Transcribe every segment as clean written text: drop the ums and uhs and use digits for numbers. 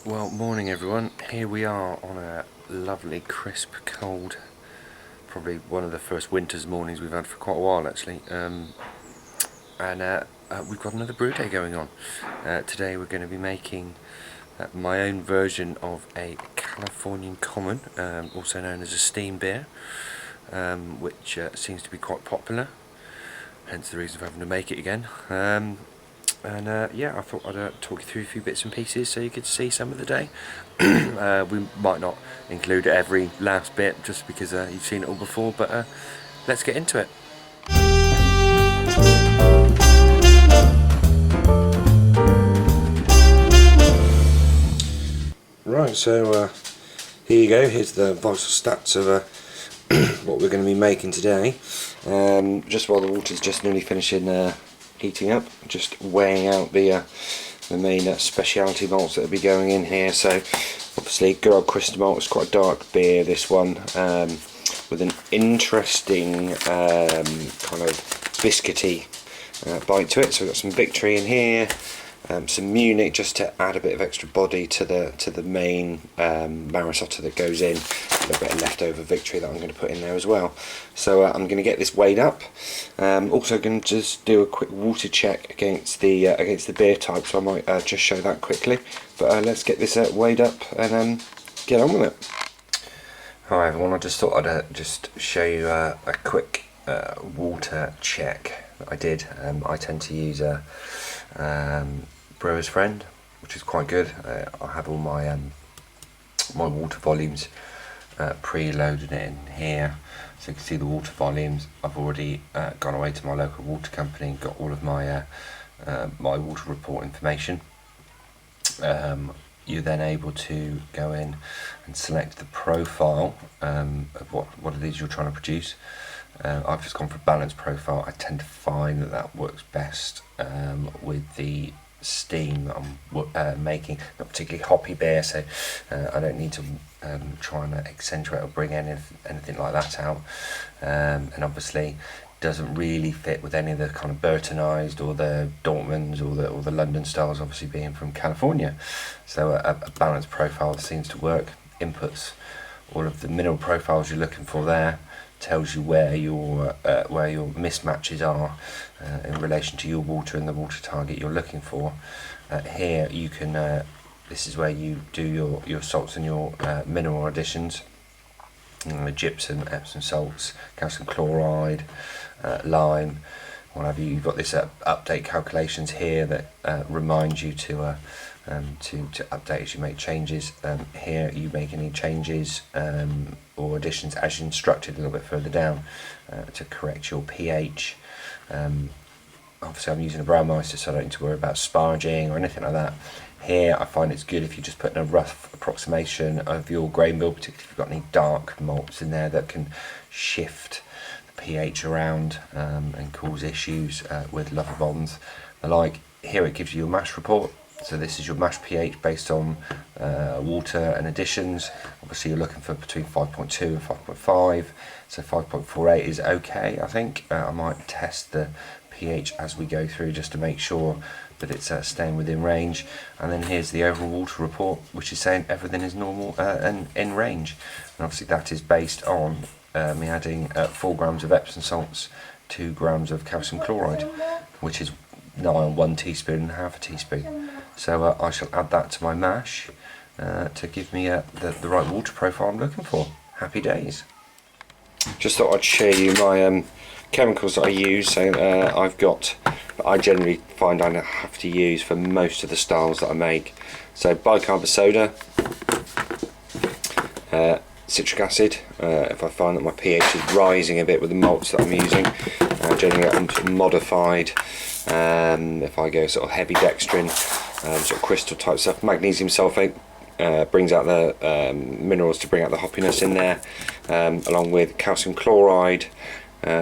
Well, morning everyone. Here we are on a lovely, crisp, cold, probably one of the first winter's mornings we've had for quite a while actually. We've got another brew day going on. Today we're going to be making my own version of a Californian Common, also known as a steam beer, which seems to be quite popular, hence the reason for having to make it again. Yeah, I thought I'd talk you through a few bits and pieces so you could see some of the day. We might not include every last bit just because you've seen it all before, but let's get into it. Right, so here you go. Here's the vital stats of what we're going to be making today. Just while the water's just nearly finishing heating up, just weighing out the main specialty malts that will be going in here. So obviously good old crystal malt. It's quite a dark beer, this one, with an interesting kind of biscuity bite to it. So we've got some Victory in here, some Munich just to add a bit of extra body to the main Marisotto that goes in. A little bit of leftover Victory that I'm going to put in there as well. So I'm going to get this weighed up. Also going to just do a quick water check against the beer type, so I might just show that quickly. But let's get this weighed up and get on with it. Hi everyone, I just thought I'd just show you a quick water check that I did. I tend to use a Brewer's Friend, which is quite good. I have all my my water volumes pre-loaded in here, so you can see the water volumes. I've already gone away to my local water company and got all of my my water report information. You're then able to go in and select the profile of what it is you're trying to produce. I've just gone for balance profile. I tend to find that works best with the steam that I'm making. Not particularly hoppy beer, so I don't need to try and accentuate or bring anything like that out. And obviously doesn't really fit with any of the kind of Burtonized or the Dortmunds or the London styles, obviously being from California. So a balanced profile seems to work. Inputs all of the mineral profiles you're looking for there. Tells you where your mismatches are in relation to your water and the water target you're looking for. Here you can this is where you do your salts and your mineral additions. Gypsum, Epsom salts, calcium chloride, lime, what have you. You've got this update calculations here that remind you to update as you make changes. Here you make any changes or additions as you instructed a little bit further down to correct your pH. Obviously I'm using a Braumeister, so I don't need to worry about sparging or anything like that. Here I find it's good if you just put in a rough approximation of your grain bill, particularly if you've got any dark malts in there that can shift the pH around and cause issues with lover bonds. Like here it gives you your mash report. So this is your mash pH based on water and additions. Obviously you're looking for between 5.2 and 5.5. So 5.48 is okay, I think. I might test the pH as we go through just to make sure that it's staying within range. And then here's the overall water report, which is saying everything is normal and in range. And obviously that is based on me adding 4 grams of Epsom salts, 2 grams of calcium chloride, which is nigh on 1 teaspoon and half a teaspoon. So I shall add that to my mash to give me the right water profile I'm looking for. Happy days. Just thought I'd show you my chemicals that I use. So I generally find I have to use for most of the styles that I make. So bicarb of soda, citric acid, if I find that my pH is rising a bit with the malts that I'm using. Generally I'm modified. If I go sort of heavy dextrin, sort of crystal type stuff. Magnesium sulfate brings out the minerals to bring out the hoppiness in there, along with calcium chloride,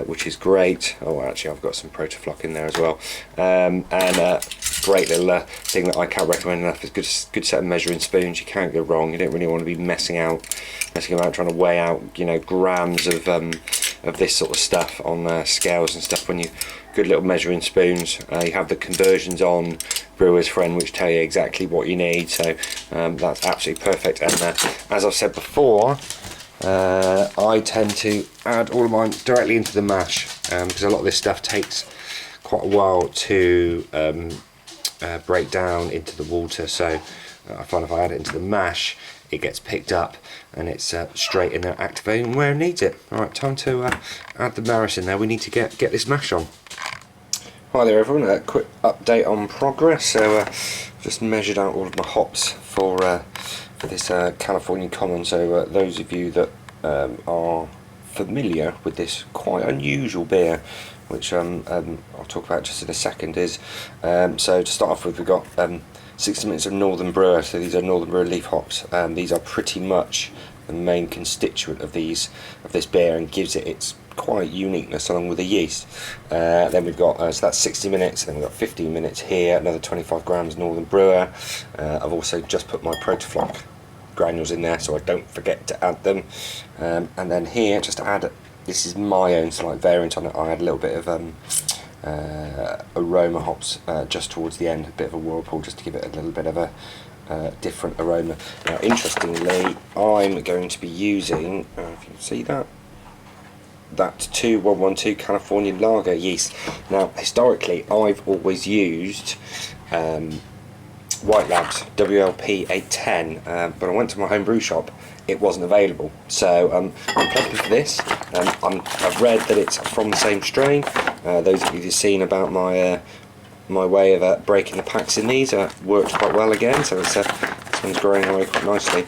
which is great. Oh, actually I've got some Protofloc in there as well, and great little thing that I can't recommend enough is good set of measuring spoons. You can't go wrong. You don't really want to be messing about trying to weigh out grams of of this sort of stuff on scales and stuff. When you good little measuring spoons, you have the conversions on Brewer's Friend, which tell you exactly what you need. So that's absolutely perfect. And as I've said before, I tend to add all of mine directly into the mash, because a lot of this stuff takes quite a while to break down into the water. So I find if I add it into the mash, it gets picked up and it's straight in there activating where it needs it. Alright, time to add the maris in there. We need to get this mash on. Hi there everyone, a quick update on progress. So just measured out all of my hops for this California Common. So those of you that are familiar with this quite unusual beer, which I'll talk about just in a second, is so to start off with, we've got 60 minutes of Northern Brewer. So these are Northern Brewer leaf hops. These are pretty much the main constituent of this beer and gives it its quite uniqueness along with the yeast. Then we've got so that's 60 minutes, then we've got 15 minutes here, another 25 grams Northern Brewer. I've also just put my Protofloc granules in there so I don't forget to add them. And then here, just to add, this is my own slight variant on it, I add a little bit of aroma hops just towards the end, a bit of a whirlpool, just to give it a little bit of a different aroma. Now interestingly, I'm going to be using, if you can see that 2112 California lager yeast. Now historically I've always used White Labs WLP 810, but I went to my home brew shop, it wasn't available. So I'm prepping for this. I've read that it's from the same strain. Those of you who've seen about my my way of breaking the packs in these worked quite well again. So it's this one's growing away quite nicely.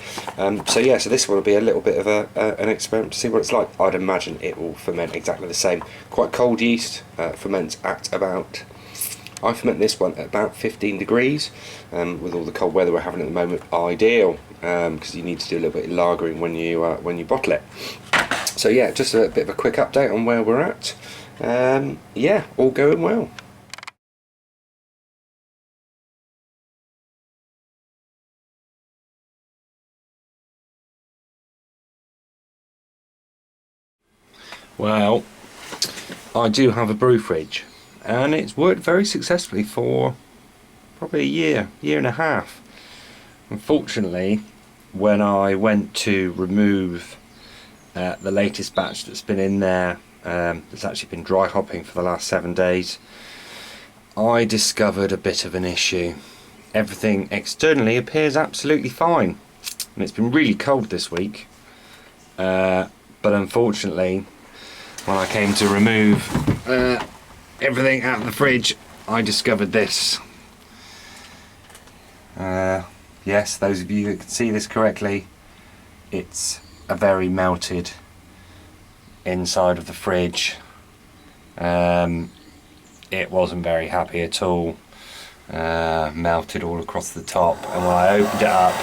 So yeah, so this one will be a little bit of an experiment to see what it's like. I'd imagine it will ferment exactly the same. Quite cold yeast, ferments at about, I ferment this one at about 15 degrees. With all the cold weather we're having at the moment, ideal, because you need to do a little bit of lagering when you bottle it. So yeah, just a bit of a quick update on where we're at. Yeah, all going well. Well, I do have a brew fridge, and it's worked very successfully for probably a year and a half. Unfortunately, when I went to remove the latest batch that's been in there, that's actually been dry hopping for the last 7 days, I discovered a bit of an issue. Everything externally appears absolutely fine, and it's been really cold this week, but unfortunately when I came to remove everything out of the fridge, I discovered this. Yes, those of you that can see this correctly, it's a very melted inside of the fridge. It wasn't very happy at all. Melted all across the top, and when I opened it up,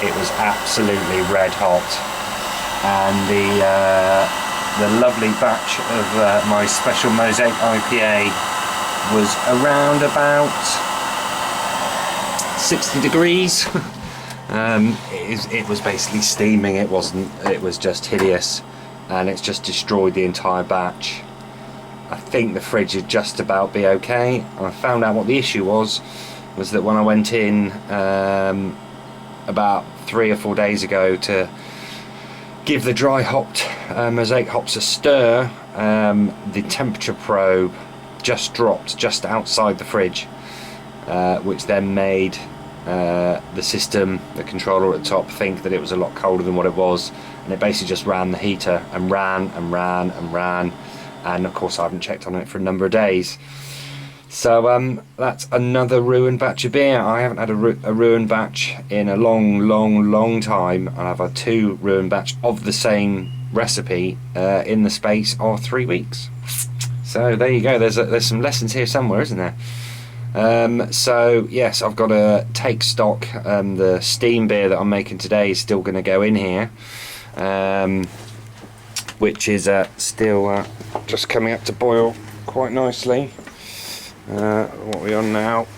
it was absolutely red hot. And the lovely batch of my special Mosaic IPA was around about 60 degrees. It was basically steaming. It was just hideous, and it's just destroyed the entire batch. I think the fridge would just about be okay. I found out what the issue was that when I went in about 3 or 4 days ago to give the dry hopped Mosaic hops a stir, the temperature probe just dropped just outside the fridge, which then made the system, the controller at the top, think that it was a lot colder than what it was, and it basically just ran the heater and ran and ran and ran, and of course I haven't checked on it for a number of days. So that's another ruined batch of beer. I haven't had a ruined batch in a long time, and I've had 2 ruined batch of the same recipe in the space of 3 weeks. So there you go, there's some lessons here somewhere, isn't there? So yes, I've got to take stock. The steam beer that I'm making today is still going to go in here, which is still just coming up to boil quite nicely. What are we on now?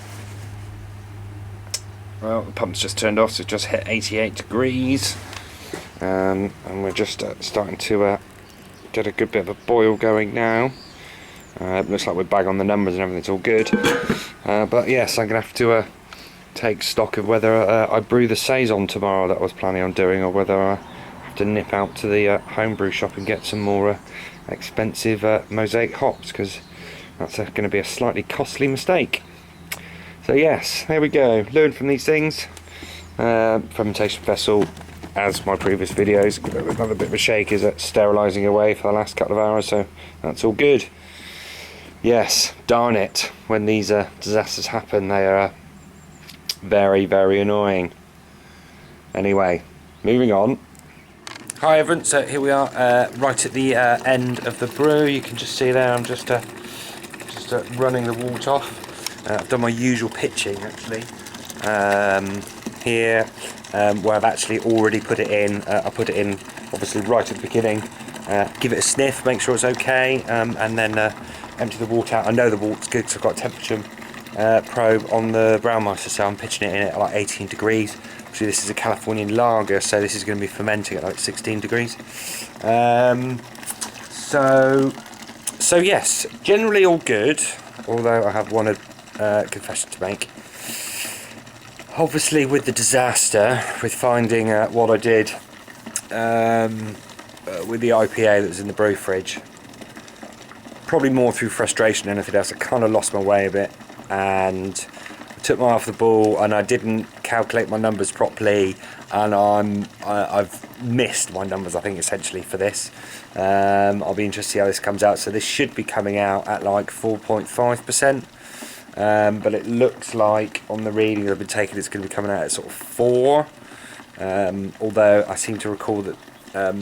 Well, the pump's just turned off, so it's just hit 88 degrees, and we're just starting to Get a good bit of a boil going now. Looks like we're bang on the numbers and everything's all good. But yes, I'm going to have to take stock of whether I brew the Saison tomorrow that I was planning on doing, or whether I have to nip out to the homebrew shop and get some more expensive mosaic hops, because that's going to be a slightly costly mistake. So yes, there we go. Learn from these things. Fermentation vessel, as my previous videos, another bit of a shake is sterilising away for the last couple of hours, so that's all good. Yes, darn it, when these disasters happen, they are very, very annoying. Anyway, moving on. Hi everyone, so here we are right at the end of the brew. You can just see there I'm just running the wort off. I've done my usual pitching actually here, where I've actually already put it in. I put it in obviously right at the beginning, give it a sniff, make sure it's okay, and then empty the wort out. I know the wort's good because I've got a temperature probe on the Braumeister, so I'm pitching it in at like 18 degrees. Actually, this is a Californian lager, so this is going to be fermenting at like 16 degrees. So yes, generally all good, although I have one confession to make. Obviously with the disaster, with finding what I did with the IPA that was in the brew fridge, probably more through frustration than anything else, I kind of lost my way a bit, and I took my eye off the ball, and I didn't calculate my numbers properly, and I've missed my numbers, I think, essentially for this. I'll be interested to see how this comes out. So this should be coming out at like 4.5%, but it looks like on the reading that I've been taking it's going to be coming out at sort of 4, although I seem to recall that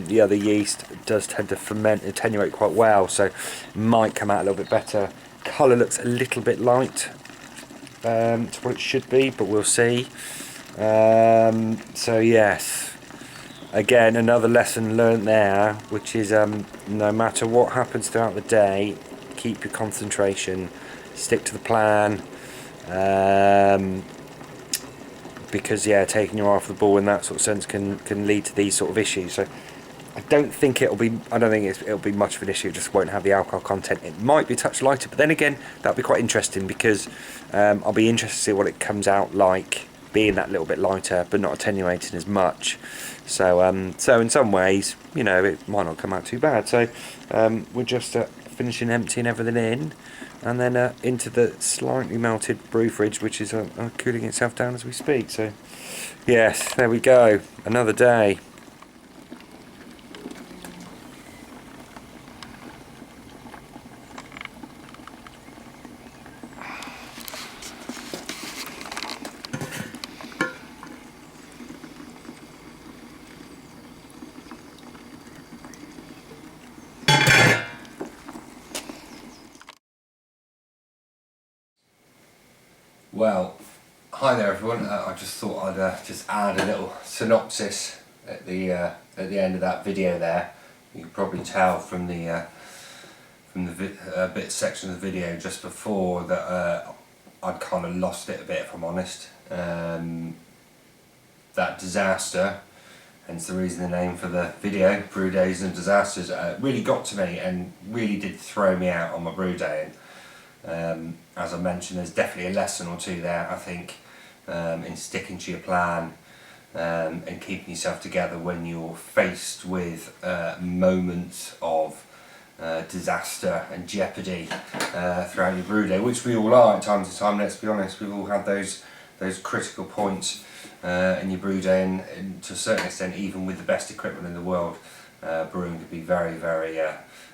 the other yeast does tend to ferment, attenuate quite well, so it might come out a little bit better. Colour looks a little bit light to what it should be, but we'll see. So yes, again, another lesson learnt there, which is no matter what happens throughout the day, keep your concentration, stick to the plan, because yeah, taking your eye off the ball in that sort of sense can lead to these sort of issues. So I don't think it'll be much of an issue. It just won't have the alcohol content. It might be a touch lighter, but then again, that'll be quite interesting, because I'll be interested to see what it comes out like, being that little bit lighter but not attenuating as much. So so in some ways, you know, it might not come out too bad. So we're just finishing emptying everything in, and then into the slightly melted brew fridge, which is cooling itself down as we speak. So yes, there we go, another day. Well, hi there everyone. I just thought I'd just add a little synopsis at the end of that video there. You can probably tell from the bit section of the video just before that I'd kind of lost it a bit, if I'm honest. That disaster, hence the reason the name for the video, Brew Days and Disasters, really got to me and really did throw me out on my brew day. And as I mentioned, there's definitely a lesson or two there, I think, in sticking to your plan and keeping yourself together when you're faced with moments of disaster and jeopardy throughout your brew day, which we all are at time to time. Let's be honest, we've all had those critical points in your brew day, and to a certain extent, even with the best equipment in the world, brewing could be very, very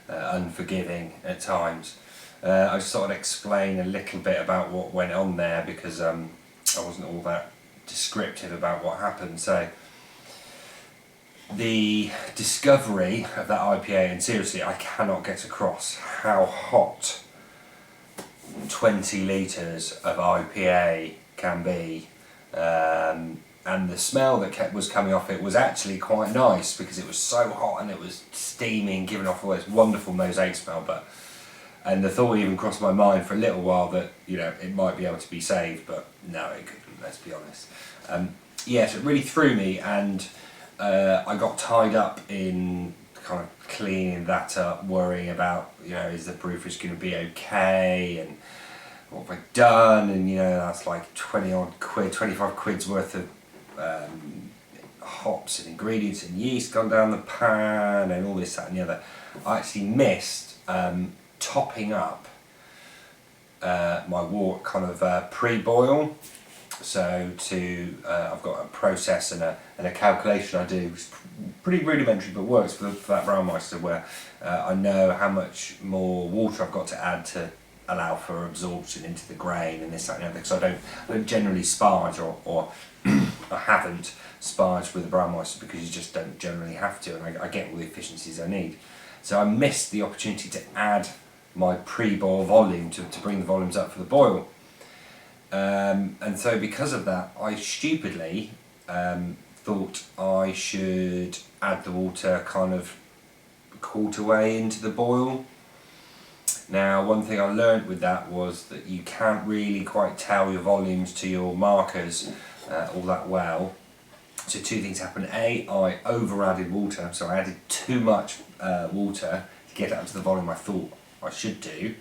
unforgiving at times. I just thought I'd explain a little bit about what went on there, because I wasn't all that descriptive about what happened. So the discovery of that IPA, and seriously, I cannot get across how hot 20 litres of IPA can be, and the smell that was coming off it was actually quite nice, because it was so hot and it was steaming, giving off all this wonderful mosaic smell. And the thought even crossed my mind for a little while that, you know, it might be able to be saved, but no, it couldn't, let's be honest. Yes, it really threw me, and I got tied up in kind of cleaning that up, worrying about, you know, is the brew fridge going to be okay, and what have I done, and you know, that's like 20 odd quid, 25 quid's worth of hops and ingredients and yeast gone down the pan and all this, that and the other. I actually missed topping up my water kind of pre-boil. So I've got a process and a calculation I do, which is pretty rudimentary but works for that Braumeister, where I know how much more water I've got to add to allow for absorption into the grain and this, that and the other, because I don't generally sparge or I haven't sparged with the Braumeister because you just don't generally have to, and I get all the efficiencies I need. So I missed the opportunity to add my pre-boil volume to bring the volumes up for the boil. And so because of that, I stupidly thought I should add the water kind of a quarter way into the boil. Now, one thing I learnt with that was that you can't really quite tell your volumes to your markers all that well. So two things happened. A, I over added water, so I added too much water to get up to the volume I thought I should do,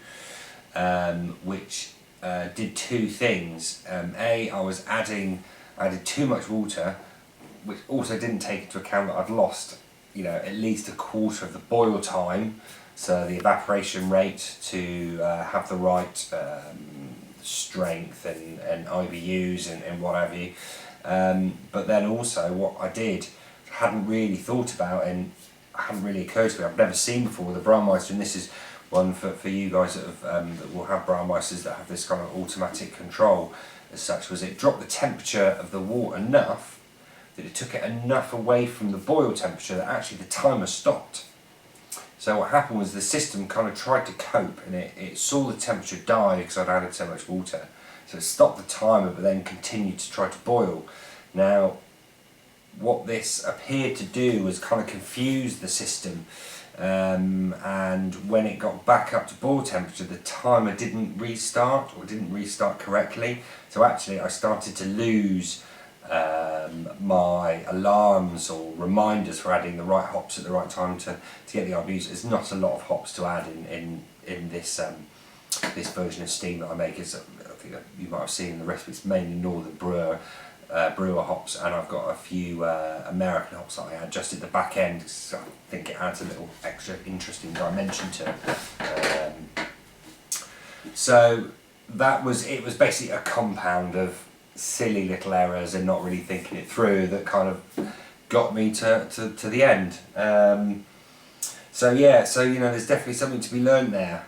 which did two things. A, I added too much water, which also didn't take into account that I'd lost, you know, at least a quarter of the boil time, so the evaporation rate to have the right strength and IBUs and what have you. But then also what I did, hadn't really thought about and hadn't really occurred to me, I've never seen before with the Braumeister, and this is one for you guys that have that will have Braumeisters that have this kind of automatic control as such, was it dropped the temperature of the water enough that it took it enough away from the boil temperature that actually the timer stopped. So what happened was the system kind of tried to cope, and it saw the temperature die because I'd added so much water. So it stopped the timer but then continued to try to boil. Now, what this appeared to do was kind of confuse the system, and when it got back up to boil temperature, the timer didn't restart, or didn't restart correctly. So actually I started to lose my alarms or reminders for adding the right hops at the right time to get the IBUs. There's not a lot of hops to add in this this version of steam that I make. Is I think you might have seen in the recipe, it's mainly Northern Brewer hops, and I've got a few American hops that I add just at the back end, so I think it adds a little extra interesting dimension to it. So it was basically a compound of silly little errors and not really thinking it through that kind of got me to the end. So yeah, so you know, there's definitely something to be learned there.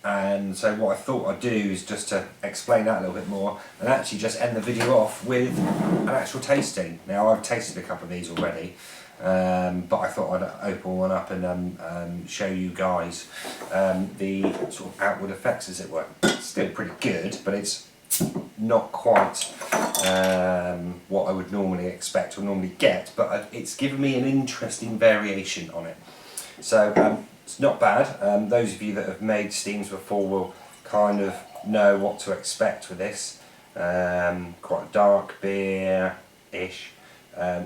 And so what I thought I'd do is just to explain that a little bit more and actually just end the video off with an actual tasting. Now, I've tasted a couple of these already, but I thought I'd open one up and show you guys the sort of outward effects, as it were. It's still pretty good, but it's not quite what I would normally expect or normally get, but it's given me an interesting variation on it. So it's not bad. Those of you that have made steams before will kind of know what to expect with this. Quite a dark beer-ish,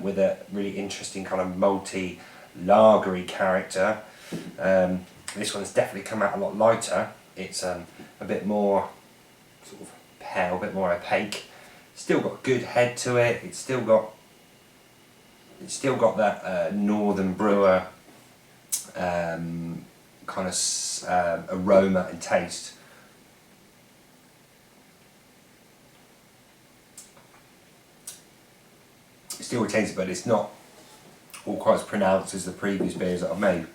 with a really interesting kind of malty, lagery character. This one's definitely come out a lot lighter. It's a bit more sort of pale, a bit more opaque. Still got good head to it. It's still got that Northern Brewer kind of aroma and taste. It still retains it, but it's not all quite as pronounced as the previous beers that I've made.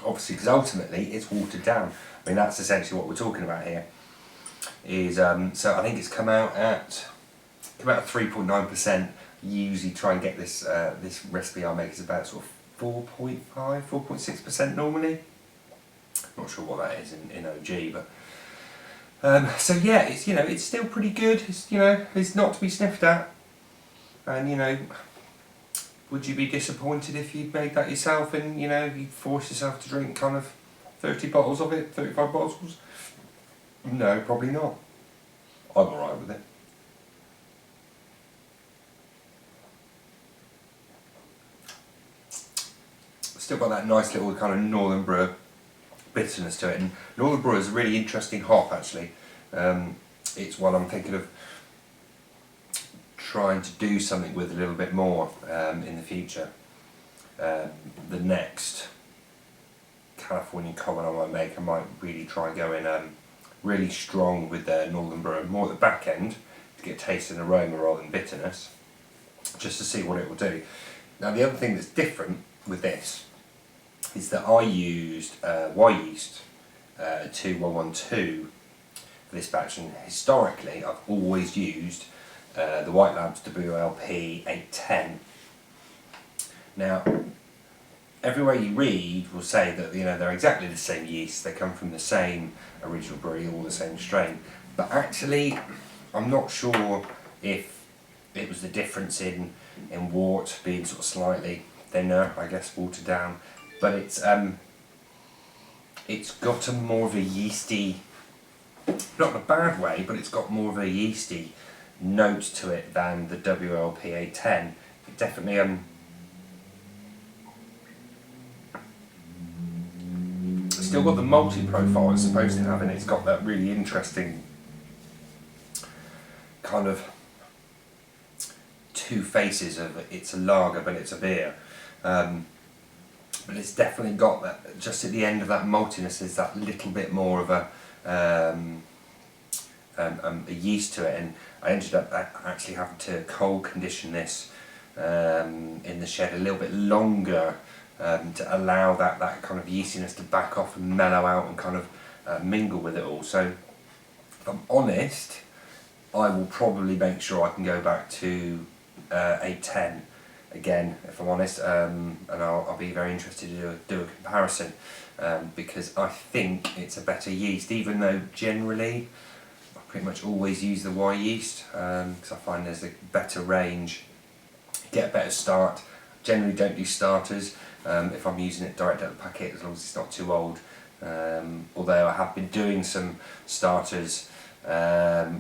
Obviously, because ultimately it's watered down. I mean, that's essentially what we're talking about here. Is so I think it's come out at 3.9%. Usually try and get this this recipe I make is about sort of 4.5, 4.6% normally. Not sure what that is in OG, but so yeah, it's, you know, it's still pretty good. It's, you know, it's not to be sniffed at. And you know, would you be disappointed if you'd made that yourself and, you know, you forced yourself to drink kind of 30 bottles of it, 35 bottles? No, probably not. I'm alright with it. still got that nice little kind of Northern Brewer bitterness to it. And Northern Brewer is a really interesting hop actually. It's one I'm thinking of trying to do something with a little bit more in the future. The next California common I might make, I might really try and go in really strong with the Northern Brewer, more at the back end to get taste and aroma rather than bitterness, just to see what it will do. Now the other thing that's different with this is that I used Yeast 2112 for this batch, and historically I've always used the White Labs WLP 810. Now everywhere you read will say that they're exactly the same yeast, they come from the same original brewery, all the same strain, but actually I'm not sure if it was the difference in wort being sort of slightly thinner, I guess watered down, but it's got a more of a yeasty, not in a bad way, but it's got more of a yeasty note to it than the WLP 810. It definitely still got the malty profile it's supposed to have, and it's got that really interesting kind of two faces of it's a lager but it's a beer, but it's definitely got that, just at the end of that maltiness is that little bit more of a yeast to it. And I ended up actually having to cold condition this in the shed a little bit longer to allow that kind of yeastiness to back off and mellow out and kind of mingle with it all. So if I'm honest, I will probably make sure I can go back to 810 again, if I'm honest, and I'll be very interested to do a comparison, because I think it's a better yeast, even though generally I pretty much always use the Y yeast, because I find there's a better range, get a better start. Generally don't do starters if I'm using it direct out of the packet, as long as it's not too old, although I have been doing some starters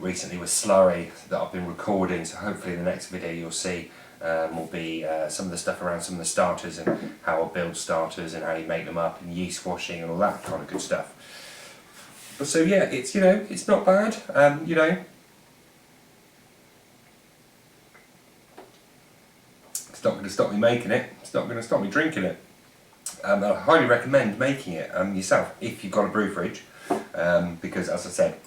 recently with slurry that I've been recording, so hopefully the next video you'll see will be some of the stuff around some of the starters and how I build starters and how you make them up and yeast washing and all that kind of good stuff. But so yeah, it's it's not bad, it's not going to stop me making it, it's not going to stop me drinking it. I highly recommend making it yourself if you've got a brew fridge, because as I said,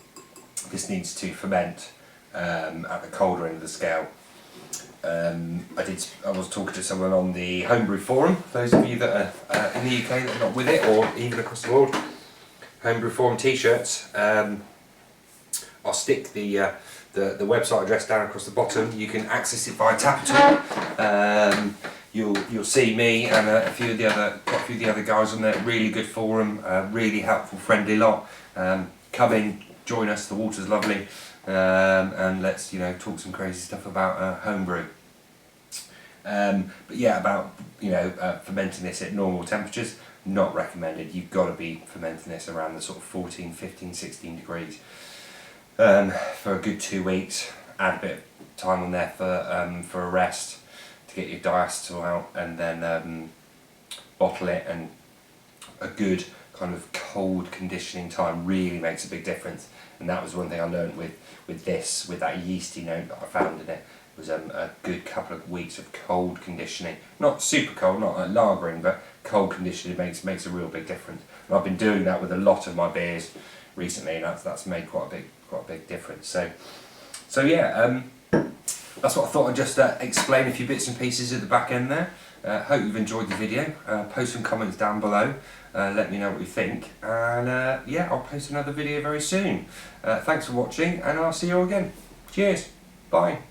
this needs to ferment at the colder end of the scale. I was talking to someone on the Homebrew forum, those of you that are in the UK that are not with it, or even across the world, Homebrew forum t-shirts. I'll stick the website address down across the bottom. You can access it via Tapatal. You'll see me and quite a few of the other guys on there. Really good forum, really helpful, friendly lot. Come in, join us. The water's lovely, and let's talk some crazy stuff about homebrew. But yeah, about fermenting this at normal temperatures, not recommended. You've got to be fermenting this around the sort of 14, 15, 16 degrees for a good 2 weeks. Add a bit of time on there for a rest to get your diacetyl out, and then bottle it. And a good kind of cold conditioning time really makes a big difference. And that was one thing I learned with this, with that yeasty note that I found in it, was a good couple of weeks of cold conditioning. Not super cold, not like lagering, but cold conditioning makes a real big difference. And I've been doing that with a lot of my beers recently, and that's made quite a big difference. So yeah, that's what I thought I'd just explain a few bits and pieces at the back end there. Hope you've enjoyed the video. Post some comments down below. Let me know what you think, and yeah, I'll post another video very soon. Thanks for watching, and I'll see you all again. Cheers, bye.